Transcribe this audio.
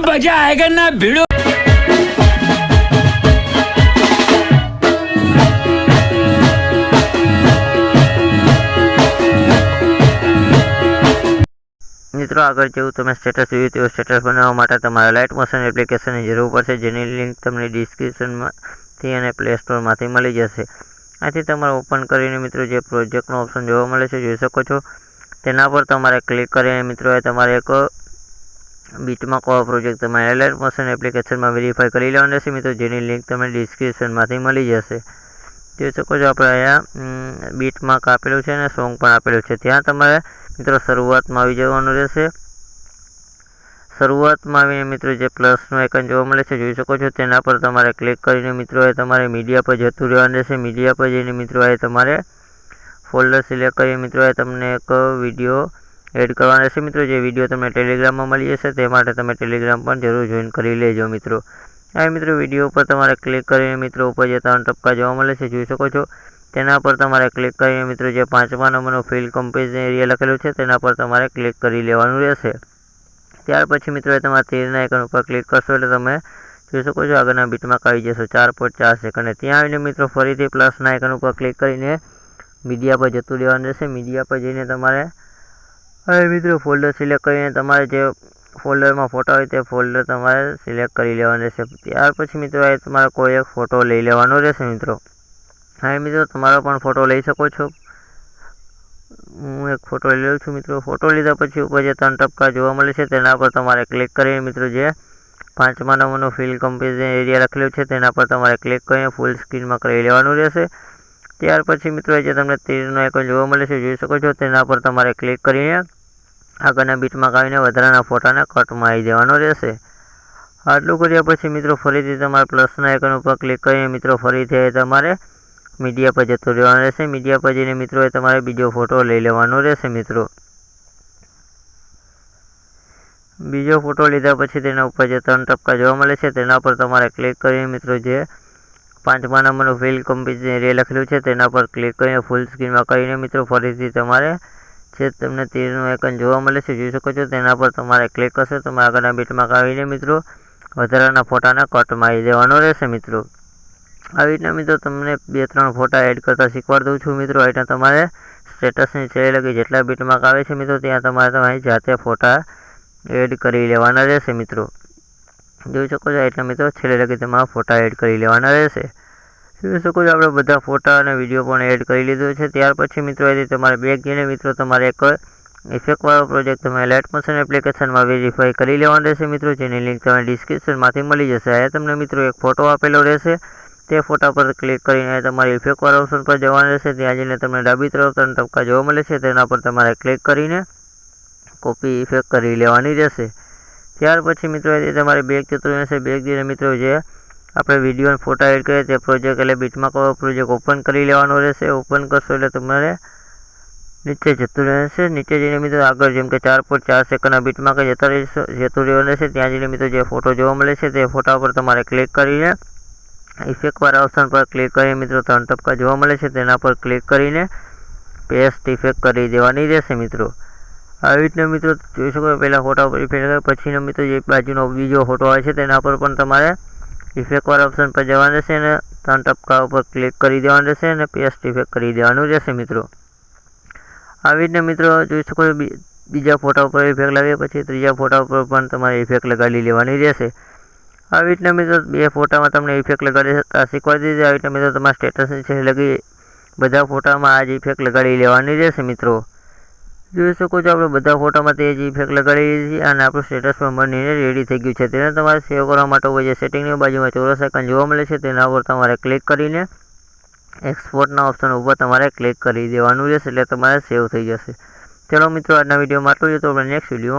मजा आएगा ना भिड़ो। મિત્રો આગળ જેવું તમે સ્ટેટસ જોયું તેવું સ્ટેટસ બનાવવા માટે તમારે લાઇટ મોશન એપ્લિકેશનની જરૂર પડશે, જેની લિંક તમને ડિસ્ક્રિપ્શનમાંથી અને પ્લે સ્ટોરમાંથી મળી જશે. આથી તમારે ઓપન કરીને મિત્રો જે પ્રોજેક્ટનો ઓપ્શન જોવા મળે છે જોઈ શકો છો, તેના પર તમારે ક્લિક કરીને મિત્રો તમારે એક બીટમાર્ક પ્રોજેક્ટ તમારે એલાઇટ મોશન એપ્લિકેશનમાં વેરીફાઈ કરી લેવાનું રહેશે મિત્રો, જેની લિંક તમને ડિસ્ક્રિપ્શનમાંથી મળી જશે. જોઈ શકો છો આપણે અહીંયા બીટમાર્ક આપેલું છે અને સોંગ પણ આપેલું છે. ત્યાં તમારે મિત્રો શરૂઆતમાં આવી જવાનું રહેશે. શરૂઆતમાં આવીને મિત્રો જે પ્લસનું આઇકન જોવા મળે છે જોઈ શકો છો, તેના પર તમારે ક્લિક કરીને મિત્રો તમારે મીડિયા પર જતું રહેવાનું રહેશે. મીડિયા પર જઈને મિત્રો તમારે ફોલ્ડર સિલેક્ટ કરી મિત્રો તમને એક વિડીયો એડ કરવાનો રહેશે મિત્રો. જે વિડીયો તમને ટેલિગ્રામમાં મળી જશે, તે માટે તમે ટેલિગ્રામ પણ જરૂર જોઈન કરી લેજો મિત્રો. આ મિત્રો વિડીયો ઉપર તમારે ક્લિક કરીને મિત્રો ઉપર જે 3 ટપકા જોવા મળે છે જોઈ શકો છો, તેના પર તમારે ક્લિક કરીને મિત્રો જે 5મા નંબરનો ફિલ કમ્પેરિઝન એરિયા લખેલું છે તેના પર તમારે ક્લિક કરી લેવાનું રહેશે. ત્યાર પછી મિત્રો તમારે તીરના આઇકન ઉપર ક્લિક કરશો એટલે તમે જોઈ શકો છો આગળના બીટમાર્ક આવી જશો 4.4 સેકન્ડ. ત્યાં આવીને મિત્રો ફરીથી પ્લસના આઇકન ઉપર ક્લિક કરીને મીડિયા પર જતું રહેવાનું રહેશે. મીડિયા પર જઈને તમારે હવે મિત્રો ફોલ્ડર સિલેક્ટ કરીને તમારે જે ફોલ્ડરમાં ફોટો હોય તે ફોલ્ડર તમારે સિલેક્ટ કરી લેવાનું રહેશે. ત્યાર પછી મિત્રો તમારે કોઈ એક ફોટો લઈ લેવાનો રહેશે મિત્રો. હા મિત્રો તમારો પણ ફોટો લઈ શકો છો. હું એક ફોટો લઈ લઉં છું મિત્રો. ફોટો લીધા પછી ઉપર જે 3 ટપકા જોવા મળે છે તેના પર તમારે ક્લિક કરીને મિત્રો જે 5મા નંબરનો ફિલ કમ્પેરિઝન એરિયા લખેલું છે તેના પર તમારે ક્લિક કરીને ફૂલ સ્ક્રીનમાં કરી લેવાનું રહેશે. ત્યાર પછી મિત્રો જે તમને તીરનો આઇકન જોવા મળે છે જોઈ શકો છો, તેના પર તમારે ક્લિક કરીને આગળના બીટમાં આવીને વધારાના ફોટાને કટમાં આવી દેવાનો રહેશે. આટલું કર્યા પછી મિત્રો ફરીથી તમારે પ્લસના આઇકન ઉપર ક્લિક કરીને મિત્રો ફરીથી તમારે મીડિયા પર જતું રહેવાનું રહેશે. મીડિયા પર જઈને મિત્રો તમારે બીજો ફોટો લઈ લેવાનો રહેશે મિત્રો. બીજો ફોટો લીધા પછી તેના ઉપર જે 3 ટપકા જોવા મળે છે તેના પર તમારે ક્લિક કરીને મિત્રો જે 5મા નંબરનું ફિલ કમ્પેરિઝન એરિયા લખેલું છે તેના પર ક્લિક કરીને ફૂલ સ્ક્રીનમાં કરીને મિત્રો ફરીથી તમારે જે તમને તીરનું આઇકન જોવા મળે છે જોઈ શકો છો, તેના પર તમારે ક્લિક કરશો તમે આગળના બીટમાં આવીને મિત્રો વધારાના ફોટાને કટમાં આવી દેવાનો રહેશે મિત્રો. આવી રીતના મિત્રો તમને 2-3 ફોટા એડ કરતા શીખવાડ દઉં છું મિત્રો. આવી રીતના તમારે સ્ટેટસની છેલ્લે લગી જેટલા બીટમાર્ક આવે છે મિત્રો ત્યાં તમારે તમારી જાતે ફોટા એડ કરી લેવાના રહેશે મિત્રો. જોઈ શકો છો એટલે મિત્રો છેલ્લે લગી તમારા ફોટા એડ કરી લેવાના રહેશે. જોઈ શકો છો આપણે બધા ફોટા અને વિડીયો પણ એડ કરી લીધો છે. ત્યાર પછી મિત્રો તમારે બેક જઈને મિત્રો તમારે એક ઇફેક્ટવાળો પ્રોજેક્ટ તમે લાઇટ મોશન એપ્લિકેશનમાં વેરીફાઈ કરી લેવાનો રહેશે મિત્રો, જેની લિંક તમને ડિસ્ક્રિપ્શનમાંથી મળી જશે. અહીંયા તમને મિત્રો એક ફોટો આપેલો રહેશે, તે ફોટા પર ક્લિક કરીને તમારે ઇફેક્ટવાળા ઓપ્શન પર જવાનું રહેશે. ત્યાં જઈને તમને ડાબી તરફ 3 ટપકા જોવા મળે છે તેના પર તમારે ક્લિક કરીને કોપી ઇફેક્ટ કરી લેવાની રહેશે. ત્યાર પછી મિત્રો તમારે બેક જતું રહેશે. બેક જઈને મિત્રો જે આપણે વિડીયો અને ફોટા એડ કરીએ તે પ્રોજેક્ટ એટલે બીટમાર્ક પ્રોજેક્ટ ઓપન કરી લેવાનો રહેશે. ઓપન કરશો એટલે તમારે નીચે જતું રહેશે. નીચે જઈને મિત્રો આગળ જેમ કે 4.4 સેકન્ડના બીટમાર્ક જતું રહેવાનું રહેશે. ત્યાં જઈને મિત્રો જે ફોટો જોવા મળે છે તે ફોટા પર તમારે ક્લિક કરીને ઇફેક્ટવાળા ઓપ્શન પર ક્લિક કરીને મિત્રો 3 ટપકા જોવા મળે છે તેના પર ક્લિક કરીને પેસ્ટ ઇફેક્ટ કરી દેવાની રહેશે મિત્રો. આવી રીતના મિત્રો જોઈ શકો પહેલાં ફોટા ઉપર ઇફેક્ટ પછીનો મિત્રો જે બાજુનો બીજો ફોટો આવે છે તેના પર પણ તમારે ઇફેક્ટવાળા ઓપ્શન પર જવાનું રહેશે અને 3 ટપકા ઉપર ક્લિક કરી દેવાનું રહેશે અને પેસ્ટ ઇફેક્ટ કરી દેવાનું રહેશે મિત્રો. આવી રીતના મિત્રો જોઈ શકો બીજા ફોટા ઉપર ઇફેક્ટ લાગે પછી ત્રીજા ફોટા ઉપર પણ તમારે ઇફેક્ટ લગાડી લેવાની રહેશે. આવી રીતના મિત્રો 2 ફોટામાં તમને ઇફેક્ટ લગાડી શીખવાડી દીધી. આવી રીતના મિત્રો તમારા સ્ટેટસની છે લગી બધા ફોટામાં આ જ ઇફેક્ટ લગાડી લેવાની રહેશે મિત્રો. જોઈ શકો છો આપણે બધા ફોટામાં તે જ ઇફેક્ટ લગાડી દીધી અને આપણું સ્ટેટસ પણ બનીને રેડી થઈ ગયું છે. તેને તમારે સેવ કરવા માટે જે સેટિંગની બાજુમાં ચોરસ આઇકન જોવા મળે છે તેના પર તમારે ક્લિક કરીને એક્સપોર્ટના ઓપ્શન ઉપર તમારે ક્લિક કરી દેવાનું રહેશે એટલે તમારે સેવ થઈ જશે. ચલો મિત્રો આજના વિડીયોમાં આટલું જ. તો આપણે નેક્સ્ટ વિડીયો